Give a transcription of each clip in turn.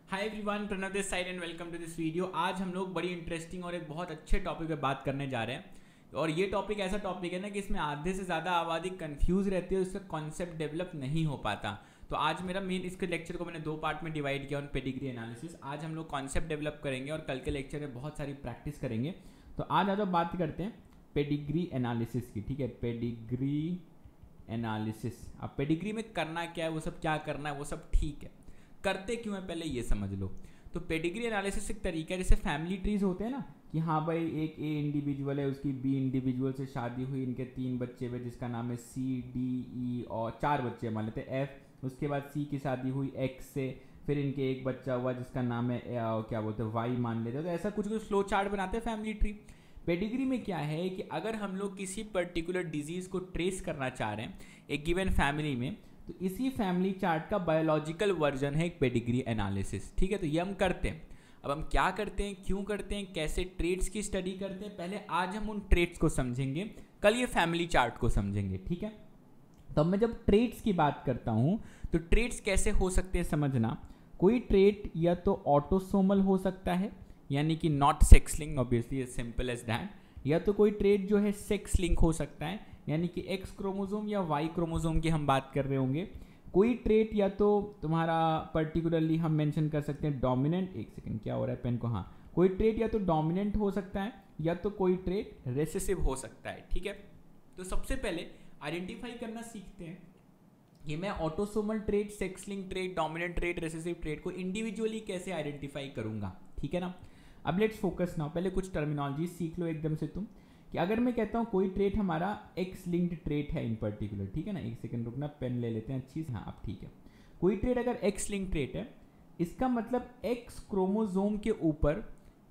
Hi everyone, Pranav this side and welcome to this video. आज हम लोग बड़ी इंटरेस्टिंग और एक बहुत अच्छे टॉपिक पे बात करने जा रहे हैं। और ये टॉपिक ऐसा टॉपिक है ना कि इसमें आधे से ज़्यादा आबादी कंफ्यूज रहती है, उसका कॉन्सेप्ट डेवलप नहीं हो पाता। तो आज मेरा मेन इसके लेक्चर को मैंने दो पार्ट में डिवाइड किया ऑन पेडिग्री एनालिसिस। आज हम लोग कॉन्सेप्ट डेवलप करेंगे और कल के लेक्चर में बहुत सारी प्रैक्टिस करेंगे। तो आज आज बात करते हैं पेडिग्री एनालिसिस की। ठीक है, पेडिग्री एनालिसिस। अब पेडिग्री में करना क्या है, वो सब क्या करना है, वो सब ठीक है, करते क्यों है पहले ये समझ लो। तो पेडिग्री एनालिसिस एक तरीका है, जैसे फैमिली ट्रीज होते हैं ना कि हाँ भाई एक ए इंडिविजुअल है, उसकी बी इंडिविजुअल से शादी हुई, इनके 3 बच्चे हुए जिसका नाम है सी डी ई, और 4 बच्चे मान लेते हैं एफ। उसके बाद सी की शादी हुई एक्स से, फिर इनके एक बच्चा हुआ जिसका नाम है क्या बोलते हैं वाई मान लेते हैं। तो ऐसा कुछ कुछ फ्लो चार्ट बनाते हैं फैमिली ट्री। पेडिग्री में क्या है कि अगर हम लोग किसी पर्टिकुलर डिजीज को ट्रेस करना चाह रहे हैं एक गिवन फैमिली में, तो इसी फैमिली चार्ट का बायोलॉजिकल वर्जन है एक पेडिग्री एनालिसिस। ठीक है, तो ये हम करते हैं। अब हम क्या करते हैं, क्यों करते हैं, कैसे ट्रेड्स की स्टडी करते हैं, पहले आज हम उन ट्रेड्स को समझेंगे, कल ये फैमिली चार्ट को समझेंगे। ठीक है, तो अब मैं जब ट्रेड्स की बात करता हूं तो ट्रेड्स कैसे हो सकते हैं समझना। कोई ट्रेड या तो ऑटोसोमल हो सकता है, यानी कि not sex link, obviously simple as that, या तो कोई ट्रेड जो है सेक्स लिंक हो सकता है, यानी कि एक्स क्रोमोसोम या वाई क्रोमोसोम की हम बात कर रहे होंगे। कोई ट्रेट या तो तुम्हारा पर्टिकुलरली हम मेंशन कर सकते हैं डोमिनेंट, एक सेकंड क्या हो रहा है पेन को, हाँ, कोई ट्रेट या तो डोमिनेंट हो सकता है या तो कोई ट्रेट रेसेसिव हो सकता है। ठीक है, तो सबसे पहले आइडेंटिफाई करना सीखते हैं कि मैं autosomal trait, sex link trait, dominant trait, recessive trait को इंडिविजुअली कैसे आइडेंटिफाई करूंगा। ठीक है ना, अब लेट्स फोकस नाउ। पहले कुछ टर्मिनोलॉजी सीख लो एकदम से तुम, कि अगर मैं कहता हूँ कोई ट्रेट हमारा एक्स लिंक्ड ट्रेट है इन पर्टिकुलर, ठीक है ना, एक सेकंड रुकना, पेन ले लेते हैं अच्छी से, हाँ अब ठीक है। कोई ट्रेट अगर एक्स लिंक्ड ट्रेट है, इसका मतलब एक्स क्रोमोसोम के ऊपर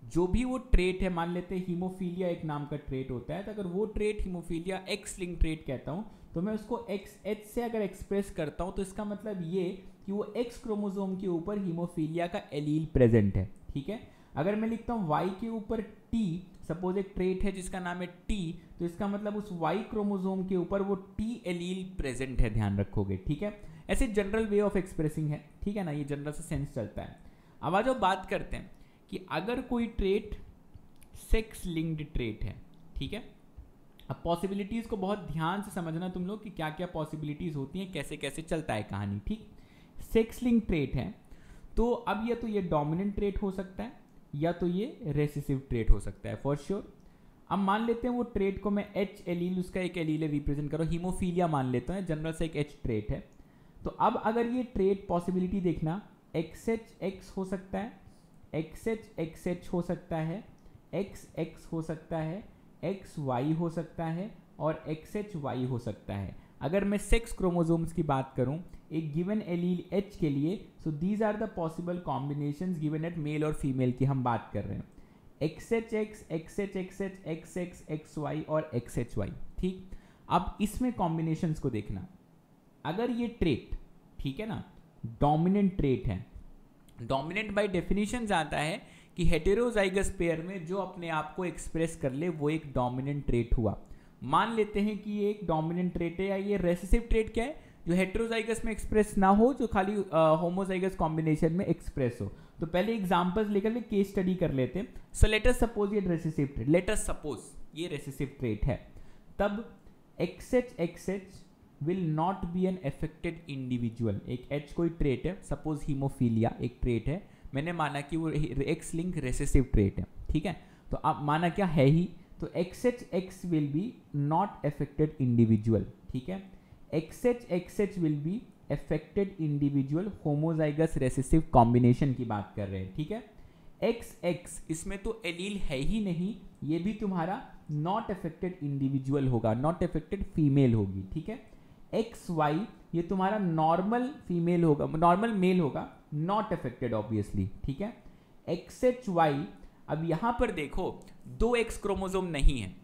जो भी वो ट्रेट है, मान लेते हैं हीमोफीलिया एक नाम का ट्रेट होता है, तो अगर वो trait haemophilia x linked trait कहता हूँ, तो मैं उसको एक्स एच से अगर एक्सप्रेस करता हूँ, तो इसका मतलब ये कि वो एक्स क्रोमोसोम के ऊपर हीमोफीलिया का एलील प्रेजेंट है। ठीक है, अगर मैं लिखता हूँ वाई के ऊपर टी, सपोज एक ट्रेट है जिसका नाम है टी, तो इसका मतलब उस वाई क्रोमोसोम के ऊपर वो टी एलील प्रेजेंट है, ध्यान रखोगे। ठीक है, ऐसे जनरल वे ऑफ एक्सप्रेसिंग है। ठीक है ना, ये जनरल से सेंस चलता है। अब आज बात करते हैं कि अगर कोई ट्रेट सेक्स लिंक्ड ट्रेट है, ठीक है, अब पॉसिबिलिटीज को बहुत ध्यान से समझना तुम लोग कि क्या क्या पॉसिबिलिटीज होती हैं, कैसे कैसे चलता है कहानी। ठीक, सेक्स लिंक्ड ट्रेट है तो अब या तो ये डोमिनेंट ट्रेट हो सकता है या तो ये रेसेसिव ट्रेट हो सकता है फॉर श्योर। अब मान लेते हैं वो ट्रेट को मैं एच एलील, उसका एक एलील रिप्रेजेंट करो, हीमोफीलिया मान लेते हैं, जनरल से एक एच ट्रेट है। तो अब अगर ये ट्रेट पॉसिबिलिटी देखना, एक्स एच एक्स हो सकता है, एक्स एच हो सकता है, एक्स एक्स हो सकता है, एक्स वाई हो सकता है और एक्स एच वाई हो सकता है। अगर मैं सेक्स क्रोमोसोम्स की बात करूं एक गिवन एलील एच के लिए, so these are the possible combinations given at male और फीमेल की हम बात कर रहे हैं, X H X, X H X H, X X X Y और एक्स एच वाई। ठीक, अब इसमें कॉम्बिनेशंस को देखना, अगर ये ट्रेट, ठीक है ना, डोमिनेंट ट्रेट है, डोमिनेंट बाय डेफिनेशन आता है कि हेटेरोजाइगस पेयर में जो अपने आप को एक्सप्रेस कर ले वो एक डोमिनेंट ट्रेट हुआ। मान लेते हैं कि ये एक डोमिनेंट ट्रेट है, या ये रेसेसिव ट्रेट क्या है, जो हेटेरोजाइगस में एक्सप्रेस ना हो, जो खाली होमोजाइगस कॉम्बिनेशन में एक्सप्रेस हो। तो पहले एग्जांपल्स लेकर के केस स्टडी कर लेते हैं। सो लेट अस सपोज ये recessive trait, let us suppose ये रेसेसिव ट्रेट है, तब X H will not be an affected individual. एक एच कोई ट्रेट है, सपोज हीमोफीलिया एक ट्रेट है, मैंने माना कि वो एक्स लिंक रेसेसिव ट्रेट है। ठीक है, तो अब माना क्या है ही, तो x H x will be not affected individual. ठीक है, x H will be affected individual homozygous recessive combination की बात कर रहे हैं। ठीक है, एक्स एक्स इसमें तो एलील है ही नहीं, ये भी तुम्हारा नॉट अफेक्टेड इंडिविजुअल होगा, नॉट अफेक्टेड फीमेल होगी। ठीक है, एक्स वाई ये तुम्हारा नॉर्मल फीमेल होगा, नॉर्मल मेल होगा, नॉट अफेक्टेड ऑब्वियसली। ठीक है, एक्स एच वाई, अब यहां पर देखो दो एक्स क्रोमोसोम नहीं है,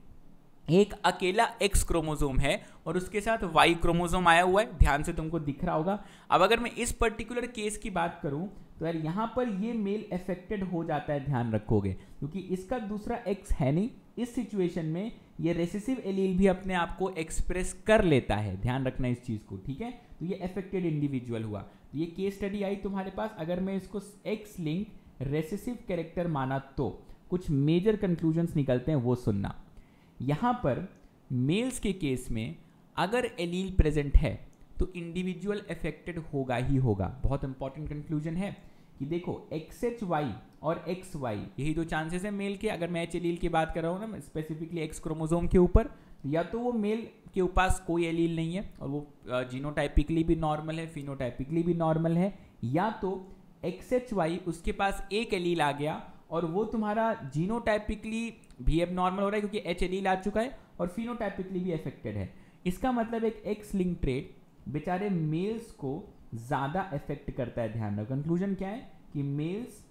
एक अकेला एक्स क्रोमोसोम है और उसके साथ वाई क्रोमोसोम आया हुआ है, ध्यान से तुमको दिख रहा होगा। अब अगर मैं इस पर्टिकुलर केस की बात करूं तो यार यहां पर ये मेल अफेक्टेड हो जाता है, ध्यान रखोगे, क्योंकि इसका दूसरा एक्स है नहीं। इस सिचुएशन में ये रेसेसिव एलील भी अपने आप को एक्सप्रेस कर लेता है, ध्यान रखना इस चीज को। ठीक है, तो ये अफेक्टेड इंडिविजुअल हुआ। ये केस स्टडी आई तुम्हारे पास। अगर मैं इसको एक्स लिंक रेसेसिव कैरेक्टर माना तो कुछ मेजर कंक्लूजन्स निकलते हैं, वो सुनना। यहाँ पर मेल्स के केस में अगर एलील प्रेजेंट है तो इंडिविजुअल अफेक्टेड होगा ही होगा। बहुत इंपॉर्टेंट कंक्लूजन है कि देखो XHY और XY यही दो चांसेस है मेल के। अगर मैं H एलील की बात कर रहा हूँ ना स्पेसिफिकली एक्स क्रोमोसोम के ऊपर, या तो वो मेल के पास कोई एलील नहीं है और वो जीनोटाइपिकली भी नॉर्मल है, फिनोटाइपिकली भी नॉर्मल है, या तो XHY उसके पास एक एलील आ गया और वो तुम्हारा जीनोटाइपिकली भी अब नॉर्मल हो रहा है क्योंकि H एलील आ चुका है और फिनोटाइपिकली भी अफेक्टेड है। इसका मतलब एक एक्स लिंक ट्रेट बेचारे मेल्स को ज़्यादा अफेक्ट करता है। ध्यान रखो कंक्लूजन क्या है कि males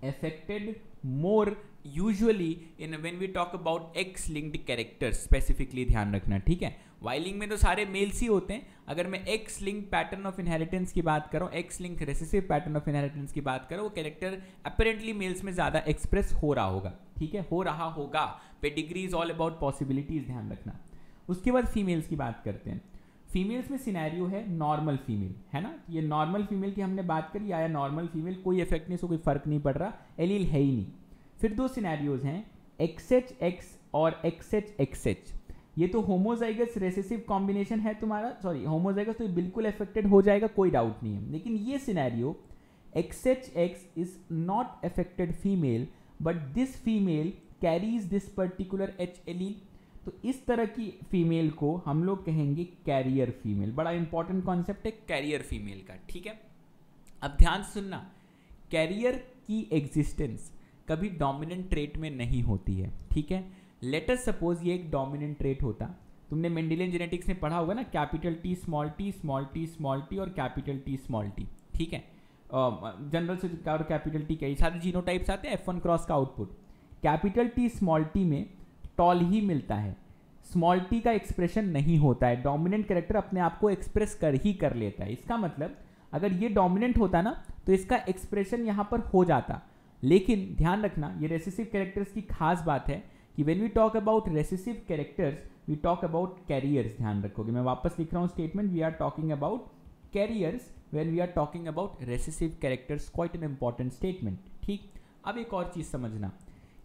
affected more usually in when we talk about X linked characters specifically, ध्यान रखना, ठीक है। वाई लिंक में तो सारे मेल्स ही होते हैं। अगर मैं x link pattern of inheritance की बात करूँ, x link recessive pattern of inheritance की बात करूँ, वो कैरेक्टर अपेरेंटली मेल्स में ज़्यादा एक्सप्रेस हो रहा होगा, ठीक है, हो रहा होगा। Pedigree is all about possibilities, ध्यान रखना। उसके बाद फीमेल्स की बात करते हैं। फीमेल्स में सिनेरियो है नॉर्मल फीमेल, है ना। ये नॉर्मल फीमेल की हमने बात करी, आया नॉर्मल फीमेल, कोई इफेक्ट नहीं, सो कोई फर्क नहीं पड़ रहा, एलील है ही नहीं। फिर दो सिनेरियोज हैं XHX और XHXH। ये तो होमोजाइगस रेसेसिव कॉम्बिनेशन है तुम्हारा, सॉरी होमोजाइगस, तो बिल्कुल अफेक्टेड हो जाएगा, कोई डाउट नहीं है। लेकिन ये scenario XHX is not affected female but this female carries this particular H allele, तो इस तरह की फीमेल को हम लोग कहेंगे कैरियर फीमेल। बड़ा इंपॉर्टेंट कॉन्सेप्ट है कैरियर फीमेल का, ठीक है। अब ध्यान सुनना, कैरियर की एग्जिस्टेंस कभी डोमिनेंट ट्रेट में नहीं होती है, ठीक है। लेट अस सपोज ये एक डोमिनेंट ट्रेट होता, तुमने मेंडेलियन जेनेटिक्स में पढ़ा होगा ना, capital T small t small t small t और कैपिटल T स्मॉल t, ठीक है। जनरल से और कैपिटल T कई सारे जीनोटाइप्स आते हैं, F1 क्रॉस का output capital T small t में टॉल ही मिलता है, स्मॉल t का एक्सप्रेशन नहीं होता है। डोमिनेंट कैरेक्टर अपने आप को एक्सप्रेस कर लेता है। इसका मतलब अगर ये डोमिनेंट होता ना तो इसका एक्सप्रेशन यहाँ पर हो जाता। लेकिन ध्यान रखना, ये रेसेसिव कैरेक्टर्स की खास बात है कि when we talk about recessive characters we talk about carriers. ध्यान रखोगे, मैं वापस लिख रहा हूँ statement, we are talking about carriers when we are talking about recessive characters, quite an important statement, ठीक। अब एक और चीज समझना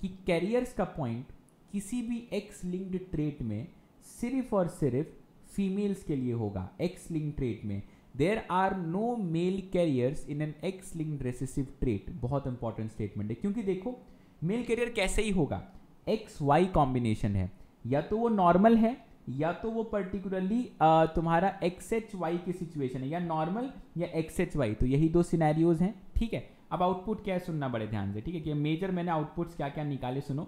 कि कैरियर्स का पॉइंट किसी भी एक्स लिंक्ड ट्रेट में सिर्फ और सिर्फ फीमेल्स के लिए होगा। एक्स लिंक्ड ट्रेट में there are no male carriers in an X linked recessive trait. बहुत इंपॉर्टेंट स्टेटमेंट है, क्योंकि देखो मेल कैरियर कैसे ही होगा, एक्स वाई कॉम्बिनेशन है, या तो वो नॉर्मल है या तो वो पर्टिकुलरली तुम्हारा XHY की सिचुएशन है, या नॉर्मल या XHY, तो यही दो सिनेरियोज हैं, ठीक है। अब आउटपुट क्या है सुनना बड़े ध्यान से, ठीक है, कि मेजर मैंने आउटपुट्स क्या क्या निकाले सुनो।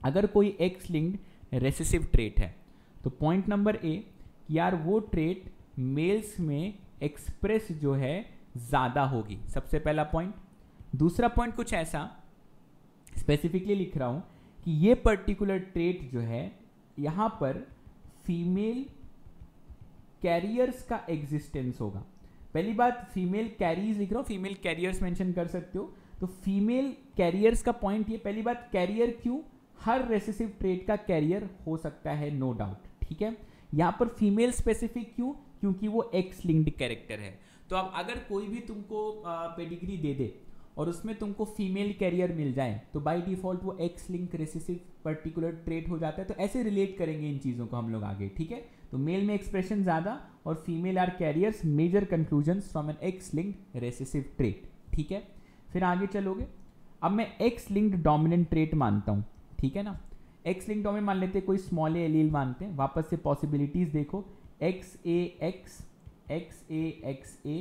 अगर कोई एक्स लिंक्ड रेसेसिव ट्रेट है तो पॉइंट नंबर ए, यार वो ट्रेट मेल्स में एक्सप्रेस जो है ज़्यादा होगी, सबसे पहला पॉइंट। दूसरा पॉइंट कुछ ऐसा स्पेसिफिकली लिख रहा हूं कि ये पर्टिकुलर ट्रेट जो है यहां पर फीमेल कैरियर्स का एग्जिस्टेंस होगा। पहली बात फीमेल कैरीज लिख रहा हूं, फीमेल कैरियर्स मेंशन कर सकते हो, तो फीमेल कैरियर्स का पॉइंट ये। पहली बात कैरियर क्यों, हर रेसेसिव ट्रेट का कैरियर हो सकता है, नो डाउट, ठीक है। यहां पर फीमेल स्पेसिफिक क्यों, क्योंकि वो एक्स लिंक्ड कैरेक्टर है। तो अब अगर कोई भी तुमको पेडिग्री दे दे और उसमें तुमको फीमेल कैरियर मिल जाए तो बाय डिफॉल्ट वो x link recessive particular trait हो जाता है। तो ऐसे रिलेट करेंगे इन चीज़ों को हम लोग आगे, ठीक है। तो मेल में एक्सप्रेशन ज़्यादा और female are carriers, major conclusions from an X linked recessive trait, ठीक है। फिर आगे चलोगे, अब मैं एक्स लिंक्ड डोमिनेंट ट्रेट मानता हूँ, ठीक है ना। एक्स लिंक डोमिनेंट मान लेते हैं, कोई स्मॉल ए एलील मानते हैं। वापस से पॉसिबिलिटीज देखो, XAX, XAXA,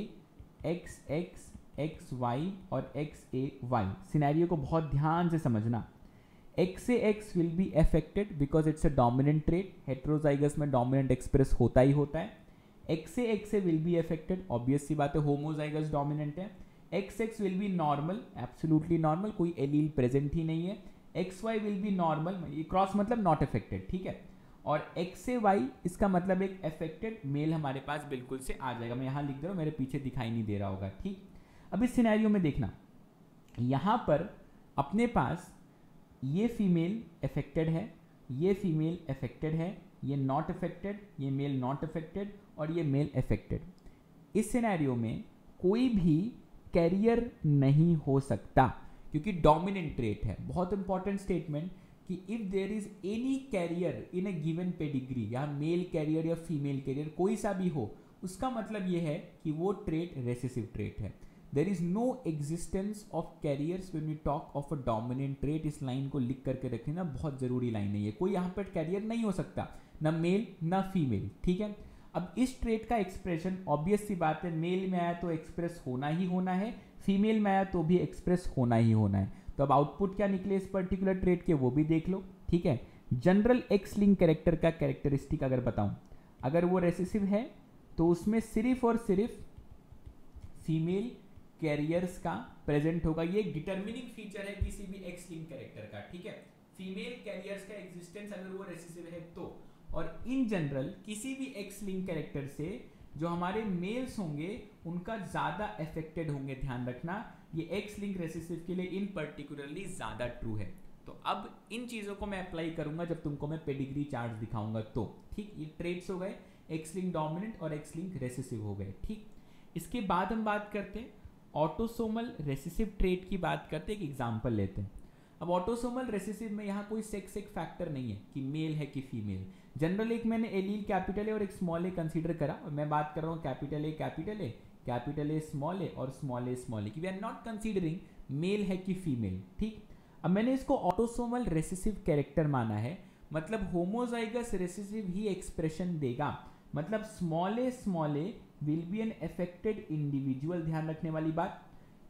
XX, XY और XAY। सिनेरियो को बहुत ध्यान से समझना। XAX will be affected because it's a dominant trait, heterozygous में डोमिनेंट एक्सप्रेस होता ही होता है। XAXA will be affected, obvious सी बात है, होमोजाइगस डोमिनेंट है। XX will be normal, absolutely normal, कोई एलील प्रेजेंट ही नहीं है। XY will be normal, cross मतलब नॉट अफेक्टेड, ठीक है। और XAY इसका मतलब एक अफेक्टेड मेल हमारे पास बिल्कुल से आ जाएगा। मैं यहाँ लिख दे रहा हूँ, मेरे पीछे दिखाई नहीं दे रहा होगा, ठीक। अब इस सिनेरियो में देखना, यहाँ पर अपने पास ये फीमेल अफेक्टेड है, ये फीमेल अफेक्टेड है, ये नॉट अफेक्टेड, ये मेल नॉट अफेक्टेड और ये मेल अफेक्टेड। इस सिनेरियो में कोई भी कैरियर नहीं हो सकता, क्योंकि डोमिनेंट ट्रेट है। बहुत इंपॉर्टेंट स्टेटमेंट कि if there is any carrier in a given pedigree, या मेल कैरियर या फीमेल कैरियर कोई सा भी हो, उसका मतलब ये है कि वो ट्रेट रेसेसिव ट्रेट है। There is no existence of carriers when we talk of a dominant trait. इस लाइन को लिख करके रखना, बहुत जरूरी लाइन है ये। कोई यहाँ पर कैरियर नहीं हो सकता, ना मेल ना फीमेल, ठीक है। अब इस ट्रेट का एक्सप्रेशन ऑब्वियस सी बात है, मेल में आया तो एक्सप्रेस होना ही होना है, फीमेल में आया तो भी एक्सप्रेस होना ही होना है। तो अब आउटपुट क्या निकले इस पर्टिकुलर ट्रेट के, वो भी देख लो, ठीक है। जनरल एक्स लिंक कैरेक्टर का कैरेक्टरिस्टिक अगर बताऊं, अगर वो रेसेसिव है तो उसमें सिर्फ और सिर्फ फीमेल कैरियर्स का प्रेजेंट होगा। ये एक डिटर्मिनिंग फीचर है किसी भी एक्स लिंक कैरेक्टर का, ठीक है। फीमेल कैरियर्स का एग्जिस्टेंस अगर वो रेसेसिव है तो, और इन जनरल किसी भी एक्स लिंक कैरेक्टर से जो हमारे मेल्स होंगे उनका ज्यादा अफेक्टेड होंगे। ध्यान रखना, ये एक्स लिंक रेसेसिव के लिए इन पर्टिकुलरली ज्यादा ट्रू है। तो अब इन चीजों को मैं अप्लाई करूंगा जब तुमको मैं पेडिग्री चार्ट दिखाऊंगा तो, ठीक। ये ट्रेट्स हो गए, एक्स लिंक डोमिनेंट और एक्स लिंक रेसेसिव हो गए, ठीक। इसके बाद हम बात करते हैं ऑटोसोमल रेसेसिव ट्रेट की बात करते हैं। एक एग्जांपल लेते हैं। अब ऑटोसोमल रेसेसिव में यहाँ कोई सेक्स एक फैक्टर नहीं है कि मेल है कि फीमेल। जनरल एक मैंने एलील कैपिटल ए और एक स्मॉल ए कंसीडर करा, और मैं बात कर रहा हूँ capital A capital A, capital A small A और स्मॉल ए कि we are not considering male है कि फीमेल, ठीक। अब मैंने इसको ऑटोसोमल रेसेसिव कैरेक्टर माना है, मतलब होमोजाइगस रेसेसिव ही एक्सप्रेशन देगा। मतलब small a will be an affected individual. ध्यान रखने वाली बात,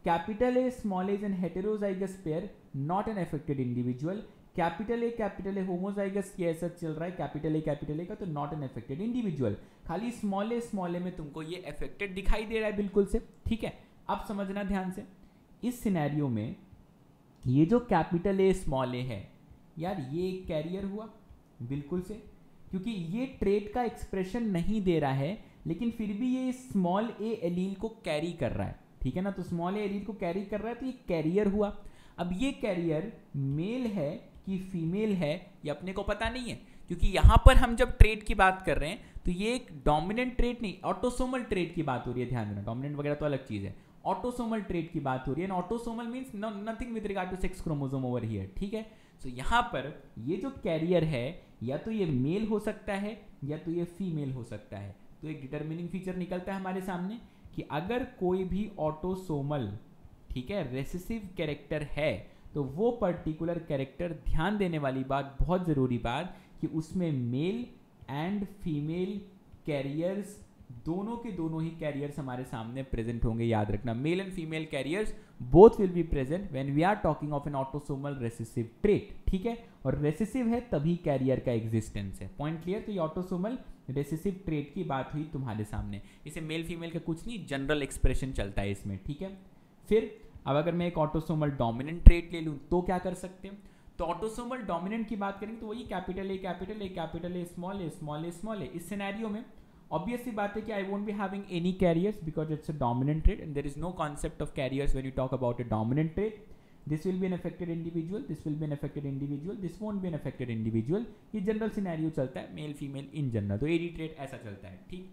capital A small a is an heterozygous pair, not an affected individual. Capital A homozygous ये ऐसा चल रहा है कैपिटल ए का, तो नॉट एन अफेक्टेड इंडिविजुअल। खाली स्मॉल ए में तुमको ये अफेक्टेड दिखाई दे रहा है बिल्कुल से, ठीक है। अब समझना ध्यान से, इस सिनेरियो में ये जो कैपिटल ए स्मॉल ए है यार, ये एक कैरियर हुआ बिल्कुल से, क्योंकि ये ट्रेट का एक्सप्रेशन नहीं दे रहा है, लेकिन फिर भी ये स्मॉल ए एलील को कैरी कर रहा है, ठीक है ना। तो स्मॉल ए एलील को कैरी कर रहा है तो ये कैरियर हुआ। अब ये कैरियर मेल है कि फीमेल है ये अपने को पता नहीं है, क्योंकि यहां पर हम जब ट्रेट की बात कर रहे हैं तो ये एक डोमिनेंट ट्रेट नहीं, ऑटोसोमल ट्रेट की बात हो रही है। ध्यान देना, डोमिनेंट वगैरह तो अलग चीज है, ऑटोसोमल ट्रेट की बात हो रही है। Autosomal means nothing with regard to sex chromosome over here, ठीक है। सो यहां पर ये जो कैरियर है या तो ये मेल हो सकता है या तो ये फीमेल हो सकता है। तो एक डिटर्मिनिंग फीचर निकलता है हमारे सामने कि अगर कोई भी ऑटोसोमल, ठीक है, रेसेसिव कैरेक्टर है तो वो पर्टिकुलर कैरेक्टर, ध्यान देने वाली बात, बहुत जरूरी बात, कि उसमें मेल एंड फीमेल कैरियर्स, दोनों के दोनों ही कैरियर्स हमारे सामने प्रेजेंट होंगे। याद रखना, male and female carriers both will be present when we are talking of an autosomal recessive trait, ठीक है। और रेसेसिव है तभी कैरियर का एग्जिस्टेंस है। Point clear. तो ये ऑटोसोमल रेसेसिव ट्रेट की बात हुई तुम्हारे सामने, इसे मेल फीमेल का कुछ नहीं, जनरल एक्सप्रेशन चलता है इसमें, ठीक है। फिर अब अगर मैं एक ऑटोसोमल डोमिनेंट ट्रेट ले लूं तो क्या कर सकते हैं। तो ऑटोसोमल डोमिनेंट की बात करेंगे तो वही कैपिटल ए स्मॉल ए। इस सिनेरियो में ऑब्वियस सी बात है कि I won't be having any carriers because it's a dominant trait and there is no concept of carriers when you talk about a dominant trait. This will be an affected individual, this will be an affected individual, this won't be an affected individual. ये general scenario चलता है, male female in general. तो AD trait ऐसा चलता है, ठीक।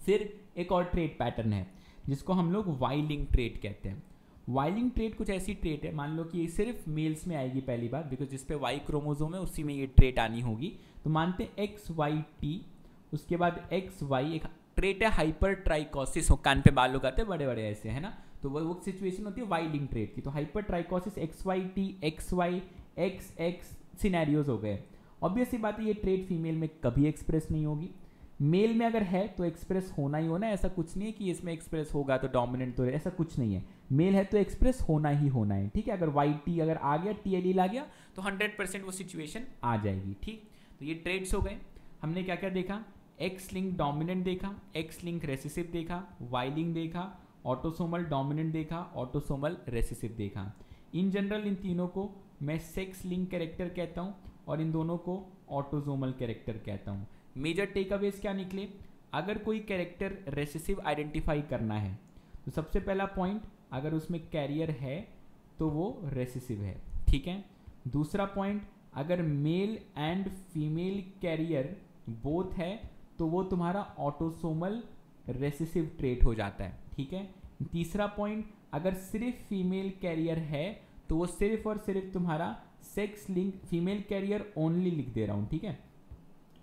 फिर एक और ट्रेट पैटर्न है जिसको हम लोग वाई लिंक ट्रेट कहते हैं। वाई लिंक ट्रेट कुछ ऐसी ट्रेट है, मान लो कि ये सिर्फ मेल्स में आएगी पहली बार, बिकॉज जिस पे वाई क्रोमोसोम है उसी में ये ट्रेट आनी होगी। तो मानते हैं एक्स वाई टी, उसके बाद एक्स वाई, एक ट्रेट है हाइपर ट्राइकोसिस, हो कान पे बाल लोग आते हैं बड़े बड़े ऐसे, है ना। तो वो सिचुएशन होती है वाई लिंक ट्रेट की। तो hypertrichosis X Y T, X Y, X X scenarios हो गए। ऑब्वियस सी बात है ये ट्रेट फीमेल में कभी एक्सप्रेस नहीं होगी, मेल में अगर है तो एक्सप्रेस होना ही होना है। ऐसा कुछ नहीं है कि इसमें एक्सप्रेस होगा तो डोमिनेंट, तो ऐसा कुछ नहीं है। मेल है तो एक्सप्रेस होना ही होना है, ठीक है। अगर वाई टी अगर आ गया, टी एल आ गया तो 100% वो सिचुएशन आ जाएगी, ठीक। तो ये ट्रेट्स हो गए। हमने क्या क्या देखा, एक्स लिंक डोमिनेंट देखा, एक्स लिंक रेसेसिव देखा, वाई लिंक देखा, ऑटोसोमल डोमिनेंट देखा, ऑटोसोमल रेसेसिव देखा। इन जनरल इन तीनों को मैं सेक्स लिंक कैरेक्टर कहता हूँ और इन दोनों को ऑटोसोमल कैरेक्टर कहता हूँ। मेजर टेकअवेज क्या निकले, अगर कोई कैरेक्टर रेसेसिव आइडेंटिफाई करना है तो सबसे पहला पॉइंट, अगर उसमें कैरियर है तो वो रेसेसिव है, ठीक है। दूसरा पॉइंट, अगर male and female carrier both है तो वो तुम्हारा ऑटोसोमल रेसेसिव ट्रेट हो जाता है, ठीक है। तीसरा पॉइंट, अगर सिर्फ फीमेल कैरियर है तो वो सिर्फ और सिर्फ तुम्हारा sex link female carrier only लिख दे रहा हूं, ठीक है,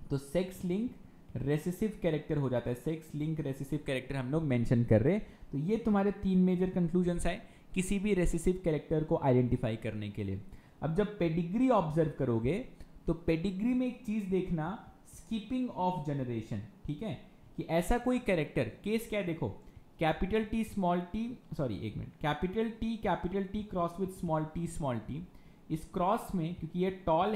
तो सेक्स लिंक रेसेसिव कैरेक्टर हो जाता है, सेक्स लिंक रेसेसिव कैरेक्टर हम लोग मेंशन कर रहे हैं। तो ये तुम्हारे 3 मेजर कंक्लूजन्स आए किसी भी रेसेसिव कैरेक्टर को आइडेंटिफाई करने के लिए। अब जब पेडिग्री ऑब्जर्व करोगे तो पेडिग्री में एक चीज देखना, स्किपिंग ऑफ जनरेशन, ठीक है, कि ऐसा कोई कैरेक्टर, केस क्या है देखो, capital T small T, sorry एक minute, capital T cross with small T, इस क्रॉस में क्योंकि ये टॉल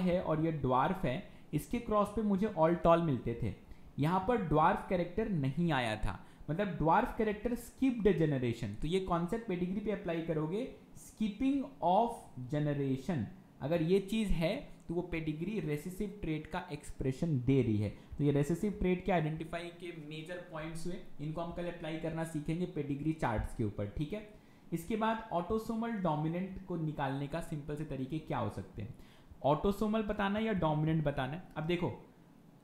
है और ये ड्वार्फ है, इसके क्रॉस पे मुझे ऑल टॉल मिलते थे, यहाँ पर ड्वार्फ कैरेक्टर नहीं आया था, मतलब ड्वार्फ कैरेक्टर स्किप्ड जनरेशन। तो ये कॉन्सेप्ट पेडिग्री पे अप्लाई करोगे, स्किपिंग ऑफ जनरेशन, अगर ये चीज है तो वो पेडिग्री रेसेसिव ट्रेट का एक्सप्रेशन दे रही है। तो ये रेसेसिव ट्रेट के आइडेंटिफाई के मेजर पॉइंट्स हुए, इनको हम कल अप्लाई करना सीखेंगे पेडिग्री चार्ट्स के ऊपर, ठीक है। इसके बाद ऑटोसोमल डोमिनेंट को निकालने का सिंपल से तरीके क्या हो सकते हैं, ऑटोसोमल बताना या डोमिनेंट बताना। अब देखो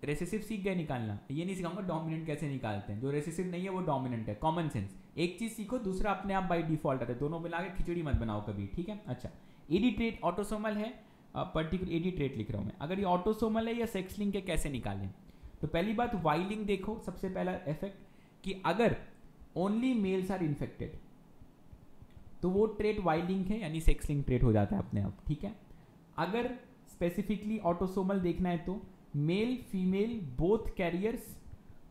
रेसेसिव सीख गए निकालना, ये नहीं सिखाऊंगा डोमिनेंट कैसे निकालते हैं, जो रेसेसिव नहीं है वो डोमिनेंट है, कॉमन सेंस, एक चीज सीखो दूसरा अपने आप बाय डिफॉल्ट आता है, दोनों मिला के खिचड़ी मत बनाओ कभी, ठीक है। अच्छा, एडी ट्रेट ऑटोसोमल है, पर्टिकुलर एडी ट्रेट लिख रहा हूं मैं, अगर ये ऑटोसोमल है या सेक्स लिंक है कैसे निकालें, तो पहली बात वाई लिंक देखो, सबसे पहला इफेक्ट कि अगर ओनली मेल्स आर इन्फेक्टेड तो वो ट्रेट वाई लिंक है, यानी सेक्स लिंक ट्रेट हो जाता है अपने आप, ठीक है। अगर स्पेसिफिकली ऑटोसोमल देखना है तो मेल फीमेल बोथ कैरियर्स,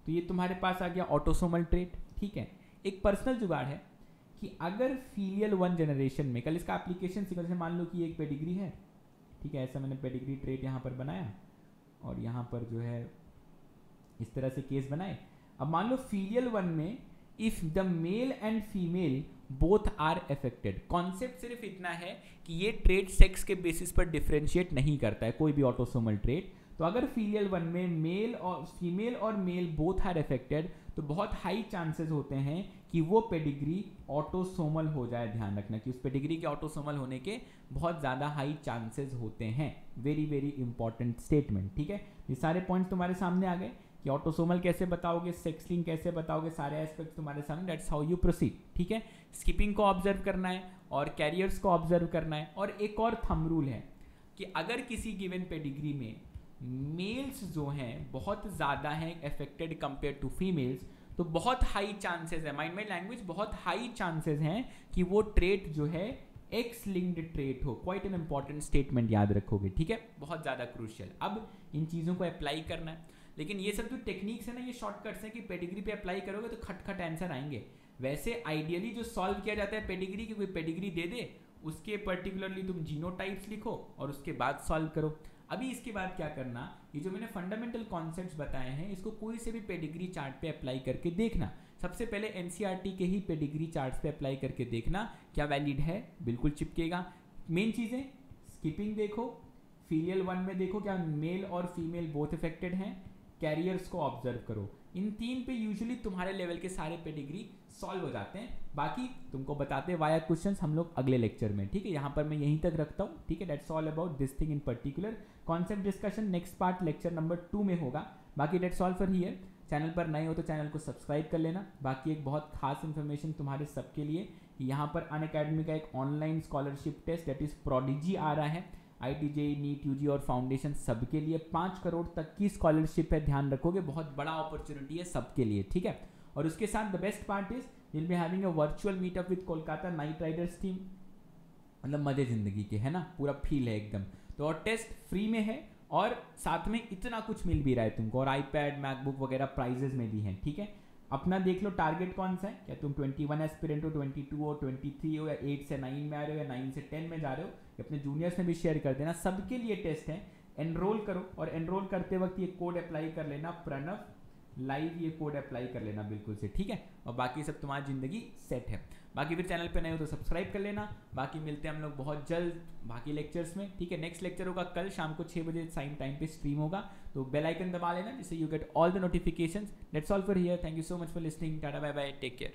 तो ये तुम्हारे पास आ गया ऑटोसोमल ट्रेट, ठीक है। एक पर्सनल जुगाड़ है कि अगर फीलियल 1 जनरेशन में, कल इसका एप्लीकेशन सीखा, जैसे मान लो कि एक पेडिग्री है, ठीक है, ऐसा मैंने पेडिग्री ट्रेट यहाँ पर बनाया और यहाँ पर जो है इस तरह से केस बनाए। अब मान लो फीलियल 1 में if the male and female both are affected, concept सिर्फ इतना है कि ये ट्रेट सेक्स के बेसिस पर डिफरेंशिएट नहीं करता है कोई भी ऑटोसोमल ट्रेट। तो अगर फीलियल 1 में मेल और मेल बोथ आर अफेक्टेड तो बहुत हाई चांसेस होते हैं कि वो पेडिग्री ऑटोसोमल हो जाए। ध्यान रखना कि उस पेडिग्री के ऑटोसोमल होने के बहुत ज़्यादा हाई चांसेस होते हैं। वेरी वेरी इंपॉर्टेंट स्टेटमेंट, ठीक है। ये सारे पॉइंट्स तुम्हारे सामने आ गए कि ऑटोसोमल कैसे बताओगे, सेक्स लिंक कैसे बताओगे, सारे एस्पेक्ट्स तुम्हारे सामने, दैट्स हाउ यू प्रोसीड, ठीक है। स्किपिंग को ऑब्जर्व करना है और कैरियर्स को ऑब्जर्व करना है। और एक और थंब रूल है कि अगर किसी गिवन पेडिग्री में मेल्स जो हैं बहुत ज़्यादा हैं अफेक्टेड कंपेयर टू फीमेल्स, तो बहुत हाई चांसेस है, माइंड माई लैंग्वेज, बहुत हाई चांसेस हैं कि वो ट्रेट जो है एक्स लिंक्ड ट्रेट हो। क्वाइट एन इंपॉर्टेंट स्टेटमेंट याद रखोगे, ठीक है, बहुत ज़्यादा क्रूशियल। अब इन चीज़ों को अप्लाई करना है, लेकिन ये सब जो टेक्निक्स है ना, ये शॉर्टकट्स हैं कि पेडिग्री पे अप्लाई करोगे तो खटखट आंसर आएंगे। वैसे आइडियली जो सॉल्व किया जाता है पेडिग्री की, कोई पेडिग्री दे दे, उसके पर्टिकुलरली तुम जीनोटाइप्स लिखो और उसके बाद सॉल्व करो। अभी इसके बाद क्या करना, ये जो मैंने फंडामेंटल कॉन्सेप्ट्स बताए हैं इसको कोई से भी पेडिग्री चार्ट पे अप्लाई करके देखना। सबसे पहले एनसीईआरटी के ही पेडिग्री चार्ट्स पे अप्लाई करके देखना क्या वैलिड है, बिल्कुल चिपकेगा। मेन चीज़ें स्किपिंग देखो, फीलियल 1 में देखो क्या मेल और फीमेल बोथ इफेक्टेड हैं, कैरियर्स को ऑब्जर्व करो। इन 3 पे यूजुअली तुम्हारे लेवल के सारे पेडिग्री सॉल्व हो जाते हैं। बाकी तुमको बताते हैं वाया क्वेश्चंस हम लोग अगले लेक्चर में, ठीक है। यहाँ पर मैं यहीं तक रखता हूँ, ठीक है। That's all about this thing in particular. Concept discussion next part lecture number 2 में होगा। बाकी that's all for here. Channel पर नए हो तो चैनल को सब्सक्राइब कर लेना। बाकी एक बहुत खास इन्फॉर्मेशन तुम्हारे सबके लिए, यहाँ पर अनअकैडमी का एक online scholarship test that is prodigy आ रहा है। IIT JEE नीट UG और फाउंडेशन सबके लिए 5 करोड़ तक की स्कॉलरशिप है, ध्यान रखोगे, बहुत बड़ा अपॉर्चुनिटी है सबके लिए, ठीक है। और उसके साथ the best part is will be having a virtual meetup with Kolkata night Riders team, मतलब मजे जिंदगी के, है ना, पूरा फील है एकदम। तो और टेस्ट फ्री में है और साथ में इतना कुछ मिल भी रहा है तुमको, और iPad मैकबुक वगैरह प्राइजेस में भी हैं, ठीक है। अपना देख लो टारगेट कौन सा है, क्या तुम 21 एस्पिरेंट हो, 22 हो, 23 हो, या 8 से 9 में आ रहे हो, या 9 से 10 में जा रहे हो, अपने जूनियर्स में भी शेयर कर देना। सबके लिए टेस्ट है, एनरोल करो और एनरोल करते वक्त ये कोड अप्लाई कर लेना, प्रणव लाइव, ये कोड अप्लाई कर लेना बिल्कुल से, ठीक है। और बाकी सब तुम्हारी जिंदगी सेट है। बाकी फिर चैनल पे नए हो तो सब्सक्राइब कर लेना। बाकी मिलते हैं हम लोग बहुत जल्द बाकी लेक्चर्स में, ठीक है। नेक्स्ट लेक्चर होगा कल शाम को 6 बजे साइम टाइम पे स्ट्रीम होगा, तो बेल आइकन दबा लेना जिससे you get all the notifications. That's all for here, thank you so much for listening, tata bye bye, take care.